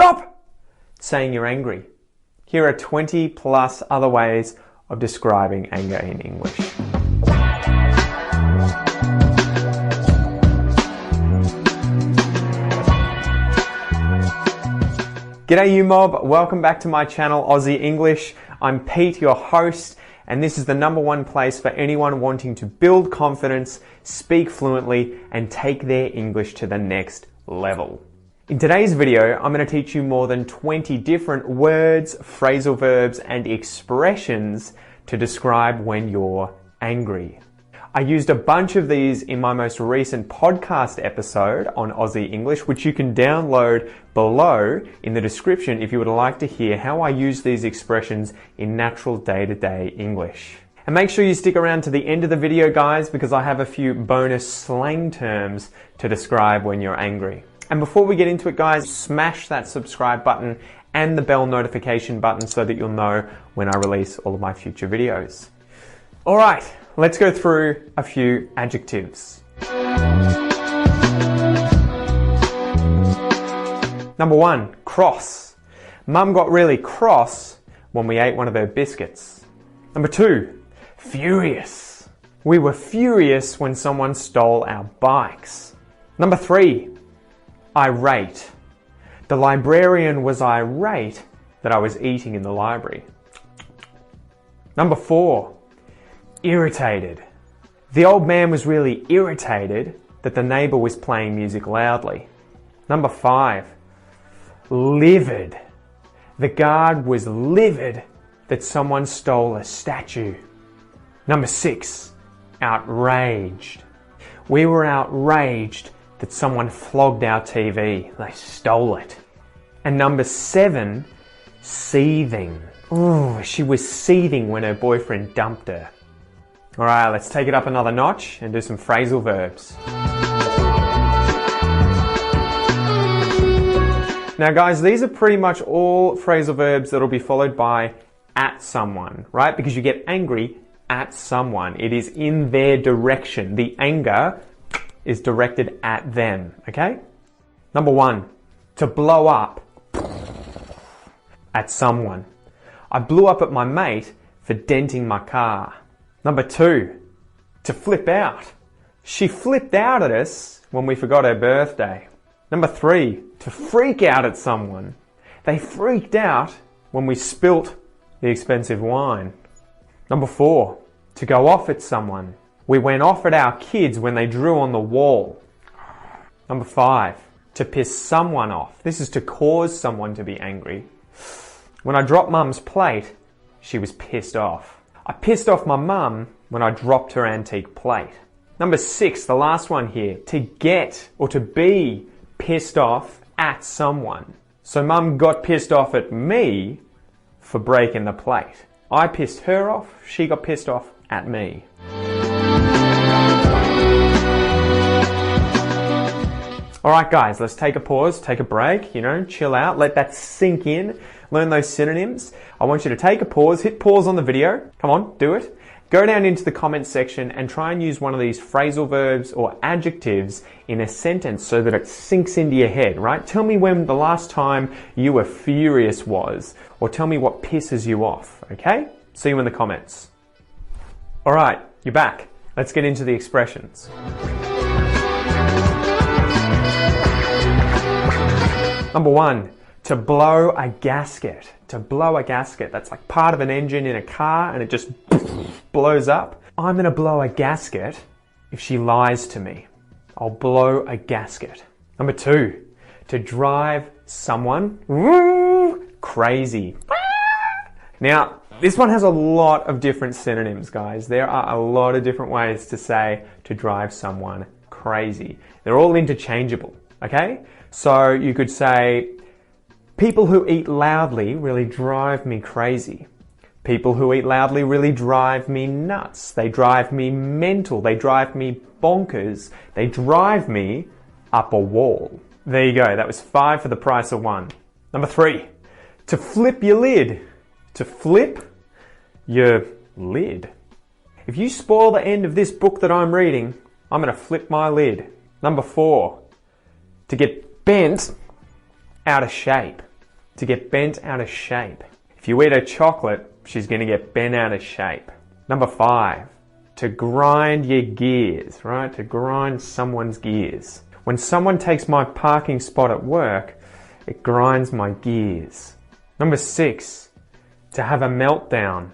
stop saying you're angry. Here are 20 plus other ways of describing anger in English. G'day you mob, welcome back to my channel Aussie English. I'm Pete, your host, and this is the #1 place for anyone wanting to build confidence, speak fluently, and take their English to the next level. In today's video, I'm going to teach you more than 20 different words, phrasal verbs, and expressions to describe when you're angry. I used a bunch of these in my most recent podcast episode on Aussie English, which you can download below in the description if you would like to hear how I use these expressions in natural day-to-day English. And make sure you stick around to the end of the video, guys, because I have a few bonus slang terms to describe when you're angry. And before we get into it, guys, smash that subscribe button and the bell notification button so that you'll know when I release all of my future videos. All right. Let's go through a few adjectives. Number 1, cross. Mum got really cross when we ate one of her biscuits. Number 2, furious. We were furious when someone stole our bikes. Number 3, irate. The librarian was irate that I was eating in the library. Number 4, irritated. The old man was really irritated that the neighbour was playing music loudly. Number 5, livid. The guard was livid that someone stole a statue. Number 6, outraged. We were outraged that someone flogged our TV. They stole it. And number 7, seething. Ooh, she was seething when her boyfriend dumped her. All right, let's take it up another notch and do some phrasal verbs. Now guys, these are pretty much all phrasal verbs that'll be followed by at someone, right? Because you get angry at someone. It is in their direction. The anger is directed at them, okay? Number 1, to blow up at someone. I blew up at my mate for denting my car. Number 2, to flip out. She flipped out at us when we forgot her birthday. Number 3, to freak out at someone. They freaked out when we spilt the expensive wine. Number 4, to go off at someone. We went off at our kids when they drew on the wall. Number 5, to piss someone off. This is to cause someone to be angry. When I dropped Mum's plate, she was pissed off. I pissed off my mum when I dropped her antique plate. Number 6, the last one here, to get or to be pissed off at someone. So Mum got pissed off at me for breaking the plate. I pissed her off, she got pissed off at me. All right, guys, let's take a pause, take a break, chill out, let that sink in, learn those synonyms. I want you to take a pause, hit pause on the video. Come on, do it. Go down into the comments section and try and use one of these phrasal verbs or adjectives in a sentence so that it sinks into your head, right? Tell me when the last time you were furious was, or tell me what pisses you off, okay? See you in the comments. All right, you're back. Let's get into the expressions. Number 1, to blow a gasket. To blow a gasket. That's like part of an engine in a car and it just blows up. I'm going to blow a gasket if she lies to me. I'll blow a gasket. Number 2, to drive someone crazy. Now, this one has a lot of different synonyms, guys. There are a lot of different ways to say to drive someone crazy. They're all interchangeable, okay? So you could say, people who eat loudly really drive me crazy. People who eat loudly really drive me nuts. They drive me mental. They drive me bonkers. They drive me up a wall. There you go. That was 5 for the price of 1. Number 3, to flip your lid. To flip your lid. If you spoil the end of this book that I'm reading, I'm going to flip my lid. Number 4, to get bent out of shape. to get bent out of shape. If you eat a chocolate, she's going to get bent out of shape. Number 5, to grind your gears, right? To grind someone's gears. When someone takes my parking spot at work, it grinds my gears. Number 6, to have a meltdown,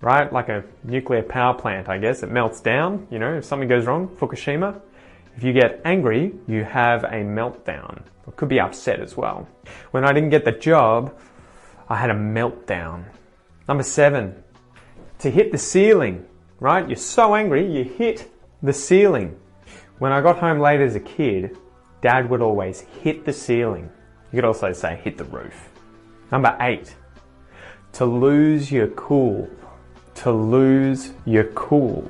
right? Like a nuclear power plant, I guess. It melts down, you know, if something goes wrong, Fukushima. If you get angry, you have a meltdown. It could be upset as well. When I didn't get the job, I had a meltdown. Number 7, to hit the ceiling, right? You're so angry, you hit the ceiling. When I got home late as a kid, Dad would always hit the ceiling. You could also say hit the roof. Number 8, to lose your cool. To lose your cool.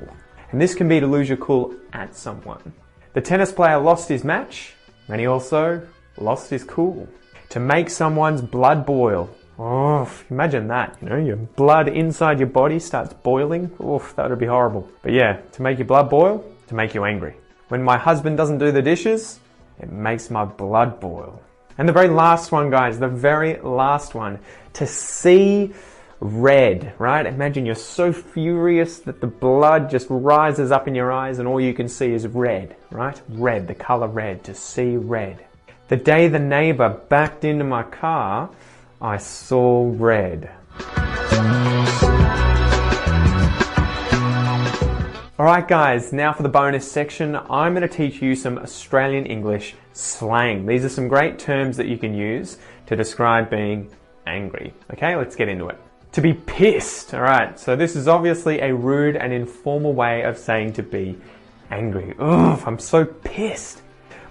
And this can be to lose your cool at someone. The tennis player lost his match, and he also lost his cool. To make someone's blood boil. Oh, imagine that, you know, your blood inside your body starts boiling. Oof, that would be horrible. But yeah, to make your blood boil, to make you angry. When my husband doesn't do the dishes, it makes my blood boil. And the very last one, guys, the very last one, to see red, right? Imagine you're so furious that the blood just rises up in your eyes and all you can see is red, right? Red, the color red, to see red. The day the neighbor backed into my car, I saw red. Alright guys, now for the bonus section, I'm going to teach you some Australian English slang. These are some great terms that you can use to describe being angry. Okay, let's get into it. To be pissed. Alright, so this is obviously a rude and informal way of saying to be angry. Ugh, I'm so pissed.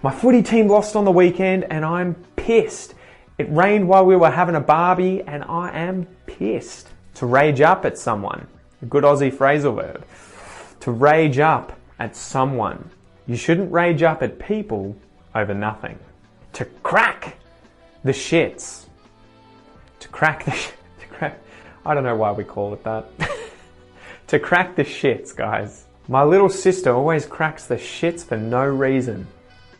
My footy team lost on the weekend and I'm pissed. It rained while we were having a barbie and I am pissed. To rage up at someone. A good Aussie phrasal verb. To rage up at someone. You shouldn't rage up at people over nothing. To crack the shits. To crack the I don't know why we call it that. To crack the shits, guys. My little sister always cracks the shits for no reason.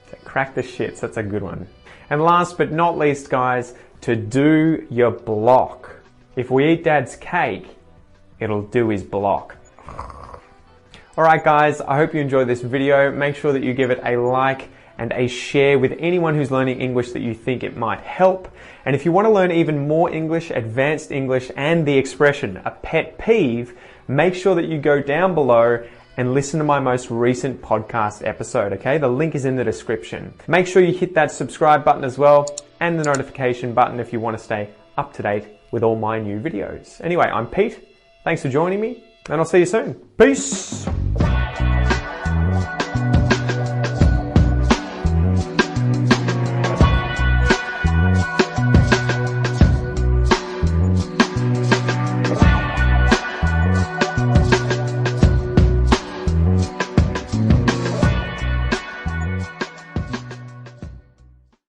To crack the shits, that's a good one. And last but not least, guys, to do your block. If we eat Dad's cake, it'll do his block. Alright guys, I hope you enjoyed this video. Make sure that you give it a like and a share with anyone who's learning English that you think it might help. And if you want to learn even more English, advanced English, and the expression, a pet peeve, make sure that you go down below and listen to my most recent podcast episode, okay? The link is in the description. Make sure you hit that subscribe button as well, and the notification button if you want to stay up to date with all my new videos. Anyway, I'm Pete. Thanks for joining me, and I'll see you soon. Peace!